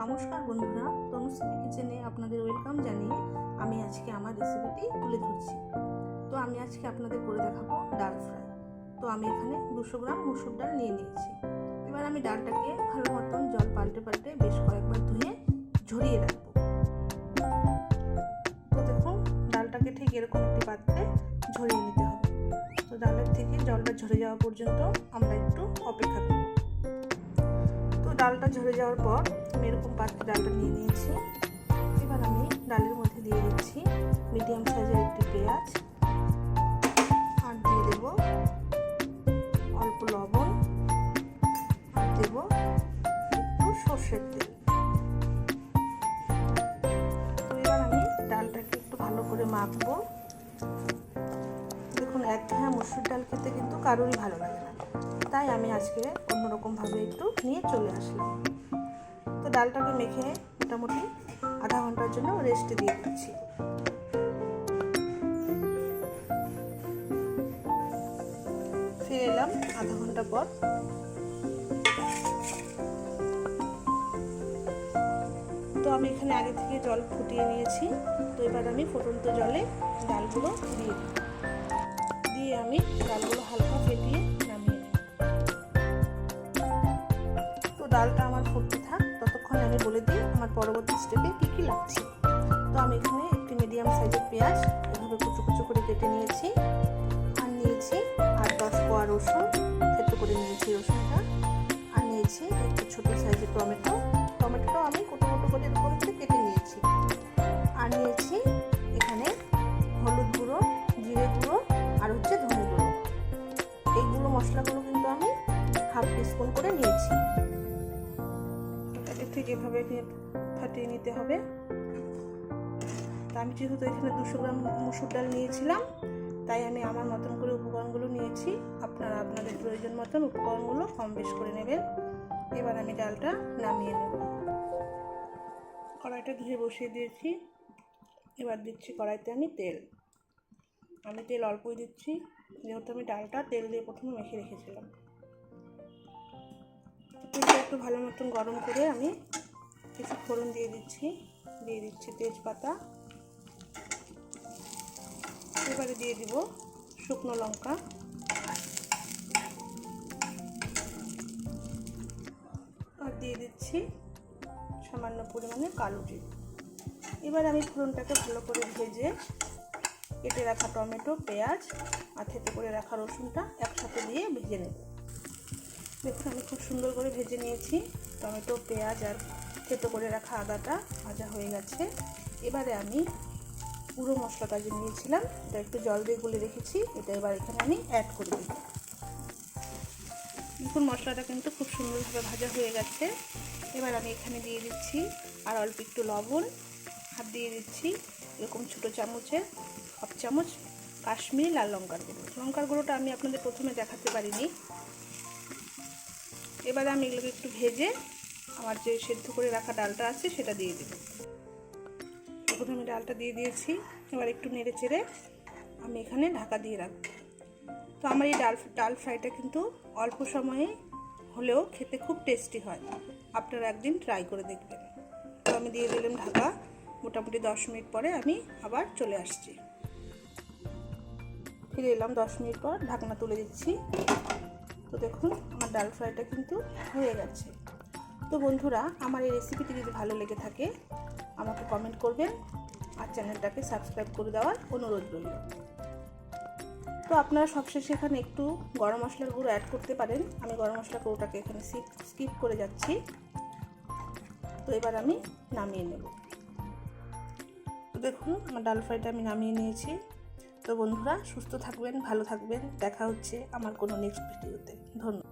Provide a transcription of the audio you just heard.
নমস্কার বন্ধুরা, তনুশ্রী কিচেনে আপনাদের ওয়েলকাম জানিয়ে আমি আজকে আমার রেসিপিটি তুলে ধরছি। তো আমি আজকে আপনাদের করে দেখাবো ডাল ফ্রাই। তো আমি এখানে 200 গ্রাম মসুর ডাল নিয়ে নিয়েছি। এবার আমি ডালটাকে ভালো মতন জল পাল্টে পাল্টে বেশ কয়েকবার ধুয়ে ঝরিয়ে রাখবো। তো দেখুন, ডালটাকে ঠিক এরকম একটি পাত্রে ঝরিয়ে নিতে হবে। তো ডালের থেকে জলটা ঝরে যাওয়া পর্যন্ত আমরা একটু অপেক্ষা করব। তো ডালটা ঝরে যাওয়ার পর আমি এরকম পাত্রে ডালটা নিয়ে নিয়েছি। এবার আমি ডালের মধ্যে দিয়ে দিচ্ছি মিডিয়াম সাইজের একটি পেঁয়াজ, আর দিয়ে দেব অল্প লবণ, আর দেব একটু সর্ষের তেল। তো এবার আমি ডালটাকে একটু ভালো করে মাখবো। দেখুন, একঘেয়া মসুর ডাল খেতে কিন্তু কারোরই ভালো লাগে না, তাই আমি আজকে অন্যরকমভাবে একটু নিয়ে চলে আসলাম। তো ডালটাকে মেখে মোটামুটি আধা ঘন্টার জন্য রেস্টে দিয়ে দিচ্ছি। ফিরে এলাম আধা ঘন্টা পর। তো আমি এখানে আগে থেকে জল ফুটিয়ে নিয়েছি। তো এবার আমি ফুটন্ত জলে ডালগুলো দিয়ে আমি ডালগুলো হালকা ফেটিয়ে নামিয়ে নিই। তো ডালটা আমার ফুটতে থাক, ততক্ষণে আমি বলে দিই আমার পরবর্তী স্টেপে কী কী লাগছে। তো আমি এখানে একটি মিডিয়াম সাইজের পেঁয়াজ এভাবে কুচো কুচো করে কেটে নিয়েছি, আর নিয়েছি 8-10 কোয়া রসুন, থেতো করে নিয়েছি রসুনটা, আর নিয়েছি একটু ছোটো সাইজের টমেটোটা আমি কোটো করে এরকম করে কেটে নিয়েছি, আর নিয়েছি এখানে হলুদ গুঁড়ো, জিরে গুঁড়ো, আর হচ্ছে ধনে গুঁড়ো। এইগুলো মশলাগুলো কিন্তু আমি হাফ টিস্পুন করে নিয়েছি। এটাকে ঠিক এভাবে ফাটিয়ে নিতে হবে। তা আমি যেহেতু এখানে 200 গ্রাম মসুর ডাল নিয়েছিলাম, তাই আমি আমার মতন করে উপকরণগুলো নিয়েছি। আপনারা আপনাদের প্রয়োজন মতন উপকরণগুলো কম বেশ করে নেবেন। এবার আমি ডালটা নামিয়ে নেব। কড়াইটা ধুয়ে বসিয়ে দিয়েছি। এবার দিচ্ছি কড়াইতে আমি তেল অল্পই দিচ্ছি, যেহেতু আমি ডালটা তেল দিয়ে প্রথমে মেখে রেখেছিলাম। তেলটা একটু ভালো মতন গরম করে আমি কিছু ফোড়ন দিয়ে দিচ্ছি তেজপাতা, এবারে দিয়ে দিব শুকনো লঙ্কা, আর দিয়ে দিচ্ছি সামান্য পরিমাণে কালো জিরে। এবার আমি ফোড়নটাকে ভালো করে ভেজে কেটে রাখা টমেটো, পেঁয়াজ আর থেতো করে রাখা রসুনটা একসাথে দিয়ে ভেজে নেব। দেখুন, আমি খুব সুন্দর করে ভেজে নিয়েছি। টমেটো, পেঁয়াজ আর থেতো করে রাখা আদাটা ভাজা হয়ে গেছে। এবারে আমি পুরো মশলাটা যে নিয়েছিলাম, এটা একটু জল দিয়ে গুলে রেখেছি, এটা এবার এখানে আমি অ্যাড করে দেব। দেখুন, মশলাটা কিন্তু খুব সুন্দরভাবে ভাজা হয়ে গেছে। এবার আমি এখানে দিয়ে দিচ্ছি আর অল্প একটু লবণ, আর দিয়ে দিচ্ছি এরকম ছোটো চামচের হাফ চামচ কাশ্মীরি লাল লঙ্কার গুঁড়োটা আমি আপনাদের প্রথমে দেখাতে পারিনি। এবারে আমি এগুলোকে একটু ভেজে আমার যে সেদ্ধ করে রাখা ডালটা আছে সেটা দিয়ে দেব। এখন আমি ডালটা দিয়ে দিয়েছি। এবার একটু নেড়ে চেড়ে আমি এখানে ঢাকা দিয়ে রাখব। তো আমার এই ডাল ফ্রাইটা কিন্তু অল্প সময়ে হলেও খেতে খুব টেস্টি হয়, আপনারা একদিন ট্রাই করে দেখবেন। তো আমি দিয়ে দিলাম ঢাকা। মোটামুটি 10 মিনিট পরে আমি আবার চলে আসছি। ফিরে এলাম 10 মিনিট পর, ঢাকনা তুলে দিচ্ছি। তো দেখুন, আমার ডাল ফ্রাইটা কিন্তু হয়ে গেছে। তো বন্ধুরা, আমার এই রেসিপিটি যদি ভালো লেগে থাকে আমাকে কমেন্ট করবেন, আর চ্যানেলটাকে সাবস্ক্রাইব করে দেওয়ার অনুরোধ রইল। তো আপনারা সবশেষে এখানে একটু গরম মশলার গুঁড়ো অ্যাড করতে পারেন। আমি গরম মশলার গুঁড়োটাকে এখানে স্কিপ করে যাচ্ছি। তো এবার আমি নামিয়ে নেব। তো দেখুন, আমার ডাল ফ্রাইটা আমি নামিয়ে নিয়েছি। তো বন্ধুরা, সুস্থ থাকবেন, ভালো থাকবেন। দেখা হচ্ছে আমার কোনো নেক্সট ভিডিওতে। ধন্যবাদ।